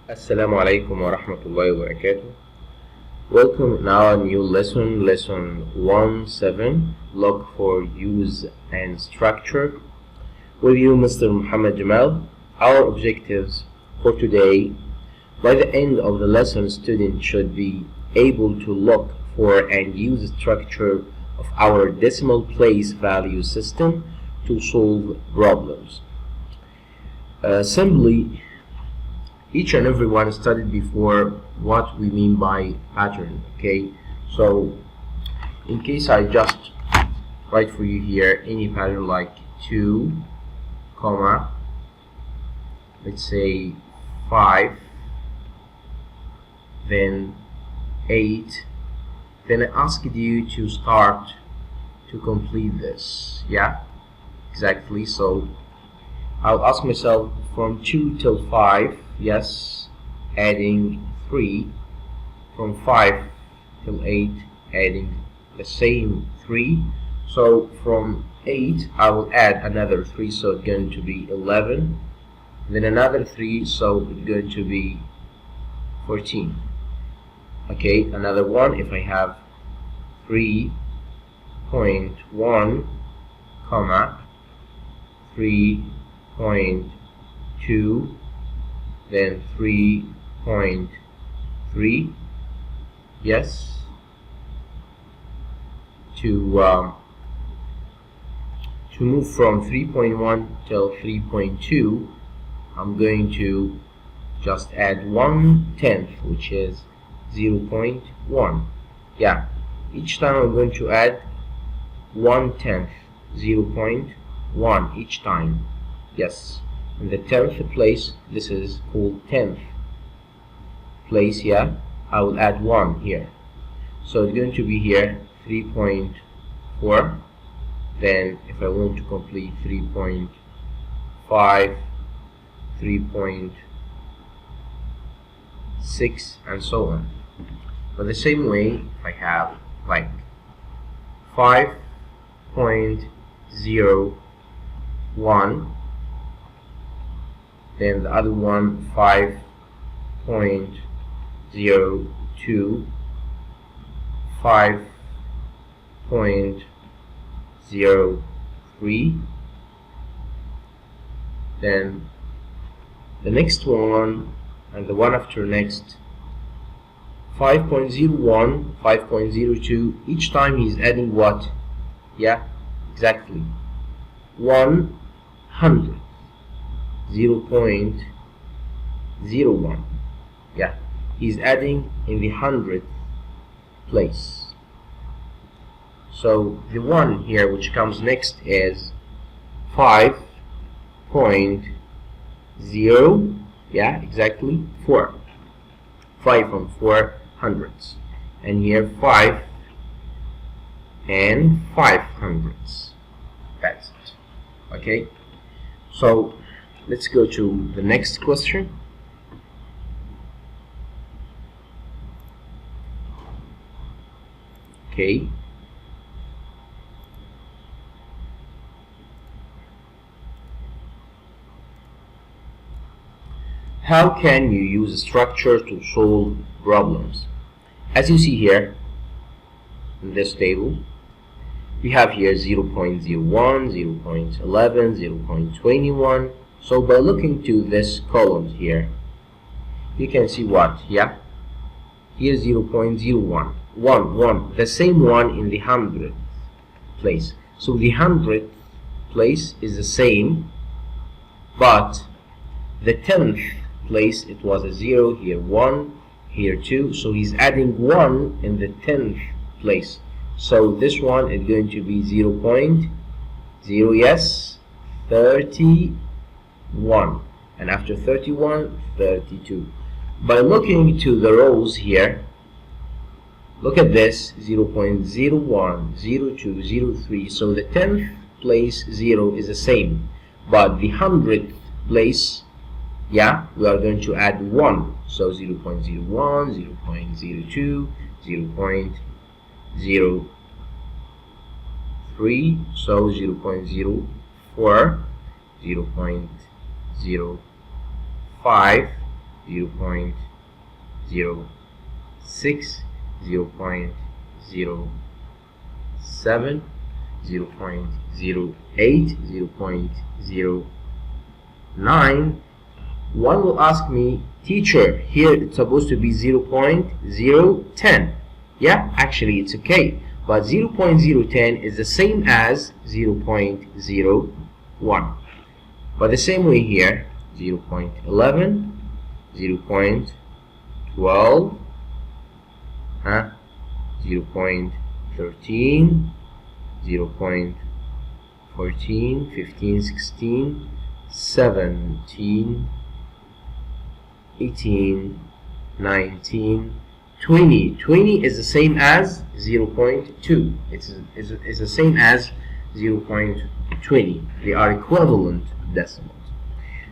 Assalamu alaikum wa rahmatullahi wa barakatuh. Welcome in our new lesson 17. Look for use and structure. With you, Mr. Muhammad Jamal. Our objectives for today: by the end of the lesson, students should be able to look for and use the structure of our decimal place value system to solve problems. Simply, each and every one studied before what we mean by pattern. Okay, so in case I just write for you here any pattern like 2, comma, let's say 5, then 8, then I asked you to start to complete this. Yeah, exactly. So I'll ask myself from 2 till 5, yes, adding 3, from 5 till 8, adding the same 3. So from 8 I will add another 3, so it's going to be 11, then another 3, so it's going to be 14. Okay, another one, if I have 3.1 comma 3.2, then 3.3, yes, to move from 3.1 till 3.2, I'm going to just add 1/10, which is 0.1. Yeah, each time I'm going to add 1/10, 0.1 each time. Yes, in the 10th place, this is called 10th place. Yeah, I will add 1 here, so it's going to be here 3.4. then if I want to complete 3.5, 3.6, and so on. But the same way, if I have like 5.01, then the other one 5.02, 5.03, then the next one and the one after next 5.01, 5.02. each time he's adding what? Yeah, exactly 100, 0.01. yeah, he's adding in the 100th place. So the one here which comes next is 5.0, yeah, exactly 4, 5 from 4 hundredths, and here 5 and 5 hundredths. That's it. Okay, so let's go to the next question. Okay, how can you use a structure to solve problems? As you see here in this table, we have here 0.01, 0.11, 0.21. So by looking to this column here, you can see what? Yeah, here 0.01, 1, the same one in the 100th place. So the 100th place is the same, but the 10th place, it was a 0, here 1, here 2, so he's adding 1 in the 10th place. So this one is going to be 0.0, yes, 31, and after 31, 32. By looking to the rows here, look at this, 0.01, 02, 03, so the 10th place 0 is the same, but the 100th place, yeah, we are going to add 1, so 0.01, 0.02, 0.03, so 0.04, 0.05, 0.06, 0.07, 0.08, 0.09. One will ask me, teacher, here it's supposed to be 0.010. Yeah, actually it's okay, but 0.010 is the same as 0.01. But the same way here, 0.11, 0.12, 0.13, 0.14, 15, 16, 17, 18, 19, 20. 20 is the same as 0.2. It's the same as 0.20. They are equivalent decimals.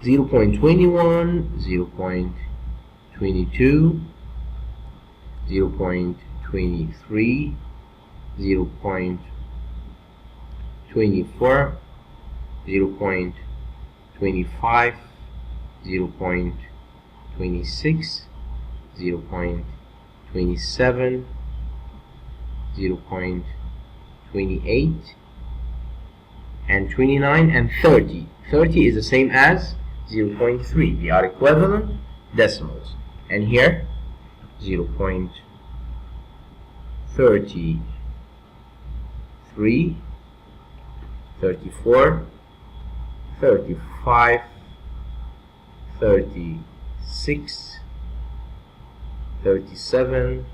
0.21, 0.22, 0.23, 0.24, 0.25, 0.26, 0.27, 0.28, and 29, and 30. 30 is the same as 0.3. They are equivalent decimals. And here 0.33, 34, 35, 36, 37,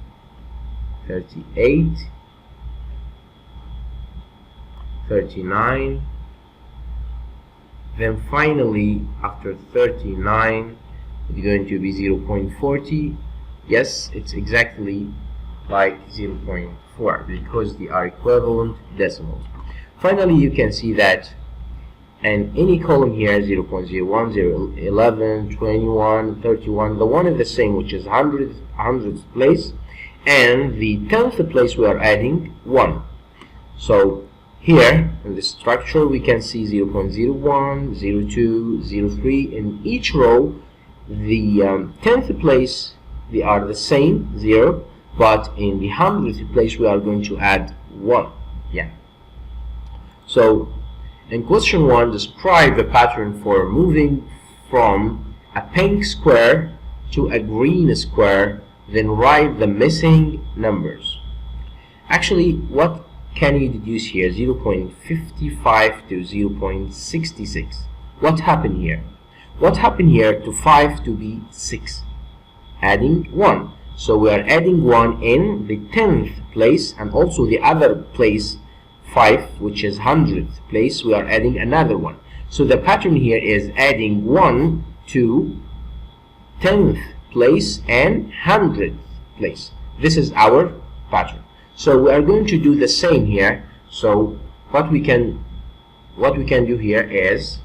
38, 39. Then finally, after 39, it's going to be 0.40. Yes, it's exactly like 0.4 because they are equivalent decimals. Finally, you can see that in any column here, 0.01, 0, 11, 21, 31, the one is the same, which is 100th place, and the 10th place we are adding 1. So here in the structure we can see 0.01, 02, 03. In each row, the 10th place, they are the same, 0, but in the 100th place we are going to add 1. Yeah. So in question 1, describe the pattern for moving from a pink square to a green square, then write the missing numbers. Actually, what can you deduce here? 0.55 to 0.66. What happened here? What happened here to 5 to be 6? Adding 1. So we are adding 1 in the 10th place, and also the other place 5, which is 100th place, we are adding another 1. So the pattern here is adding 1 to 10th place and 100th place. This is our pattern. So we are going to do the same here. So what we can do here is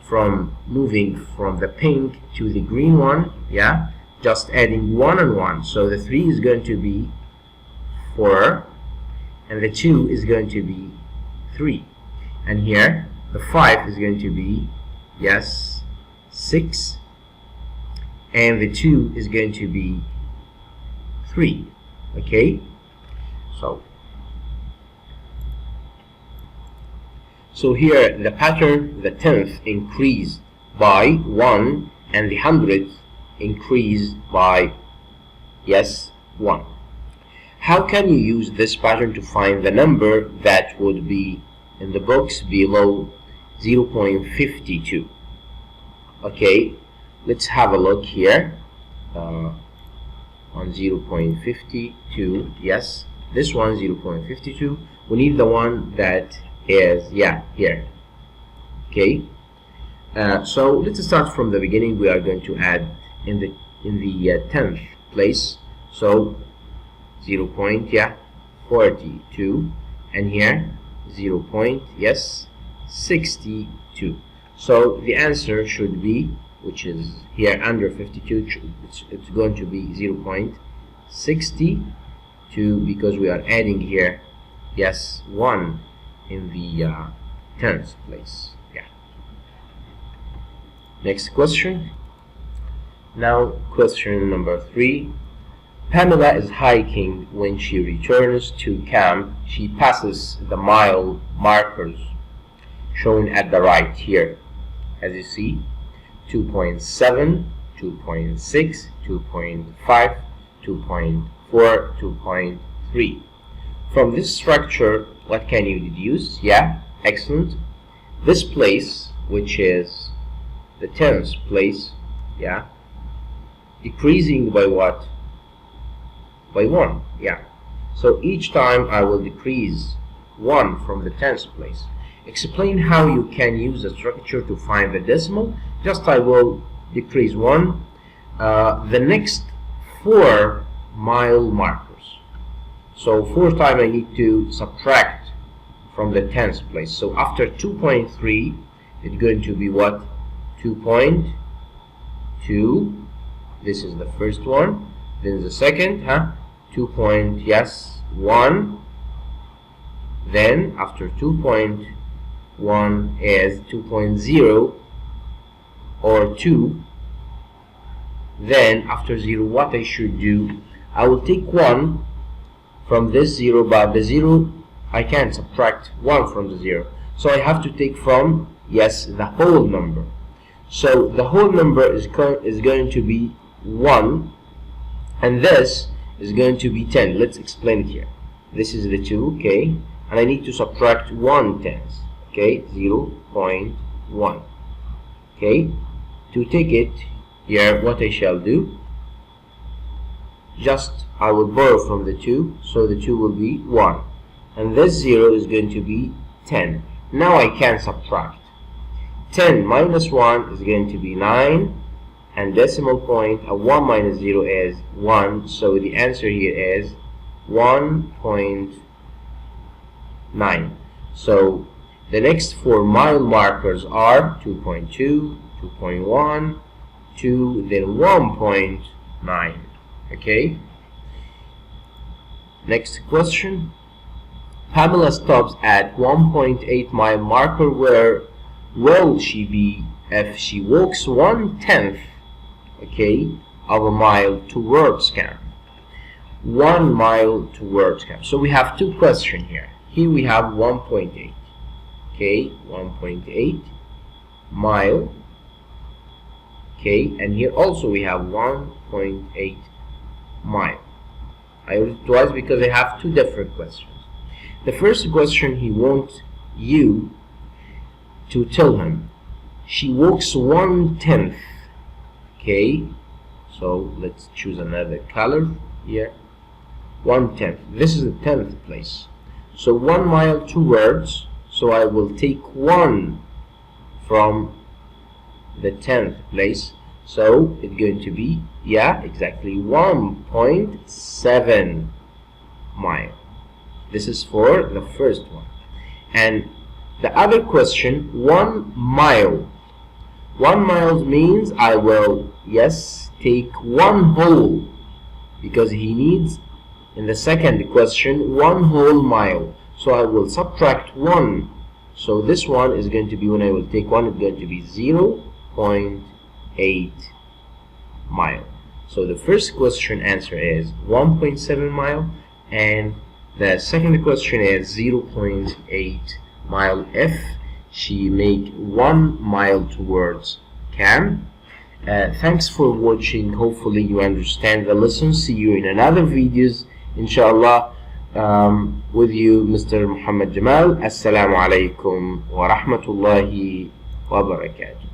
from moving from the pink to the green one, yeah, just adding 1 and 1. So the 3 is going to be 4, and the 2 is going to be 3, and here the 5 is going to be, yes, 6, and the 2 is going to be 3. Okay, so here the pattern, the 10th increased by 1, and the 100th increased by, yes, 1. How can you use this pattern to find the number that would be in the box below 0.52? Okay, let's have a look here on 0.52. Yes, this one 0.52. We need the one that is, yeah, here. Okay, so let's start from the beginning. We are going to add in the 10th place. So 0.42, and here 0.62. So the answer should be, which is here under 52, it's going to be 0.62 because we are adding here, yes, 1 in the 10th place. Yeah. Next question. Now question number 3. Pamela is hiking. When she returns to camp, she passes the mile markers shown at the right here. As you see, 2.7, 2.6, 2.5, 2.4, 2.3. From this structure, what can you deduce? Yeah, excellent. This place, which is the 10th place, yeah, decreasing by what? By 1, yeah. So each time I will decrease 1 from the 10th place. Explain how you can use a structure to find the decimal. Just I will decrease 1. The next 4 mile markers. So 4 times I need to subtract from the 10th place. So after 2.3, it's going to be what? 2.2. This is the first one. Then the second, 2.1. Then after 2.1 is 2.0 or 2. Then after 0, what I should do, I will take 1 from this 0, but the 0 I can't subtract 1 from the 0, so I have to take from, yes, the whole number. So the whole number is going to be 1, and this is going to be 10. Let's explain it here. This is the 2, okay, and I need to subtract 1/10, okay, 0.1. Okay, to take it here, what I shall do, just I will borrow from the 2, so the 2 will be 1, and this 0 is going to be 10. Now I can subtract. 10 minus 1 is going to be 9, and decimal point of 1 minus 0 is 1, so the answer here is 1.9. So the next 4 mile markers are 2.2, 2.1, 2, then 1.9. Okay. Next question. Pamela stops at 1.8 mile marker. Where will she be if she walks 1/10, okay, of a mile towards camp? 1 mile towards camp. So we have 2 questions here. Here we have 1.8. Okay, 1.8 mile. Okay, and here also we have 1.8 mile. I wrote it twice because I have 2 different questions. The first question, he wants you to tell him she walks 1/10. Okay, so let's choose another color here. 1/10. This is the 10th place. So 1 mile towards, so I will take 1 from the 10th place, so it's going to be, yeah, exactly 1.7 mile. This is for the first one. And the other question, 1 mile. 1 mile means I will, yes, take 1 whole, because he needs, in the second question, 1 whole mile. So I will subtract 1. So this one is going to be, when I will take 1, it's going to be 0.8 mile. So the first question answer is 1.7 mile, and the second question is 0.8 mile if she make 1 mile towards camp. Thanks for watching. Hopefully you understand the lesson. See you in another videos, inshallah. With you, Mr. Muhammad Jamal. Assalamu alaikum wa rahmatullahi wa barakatuh.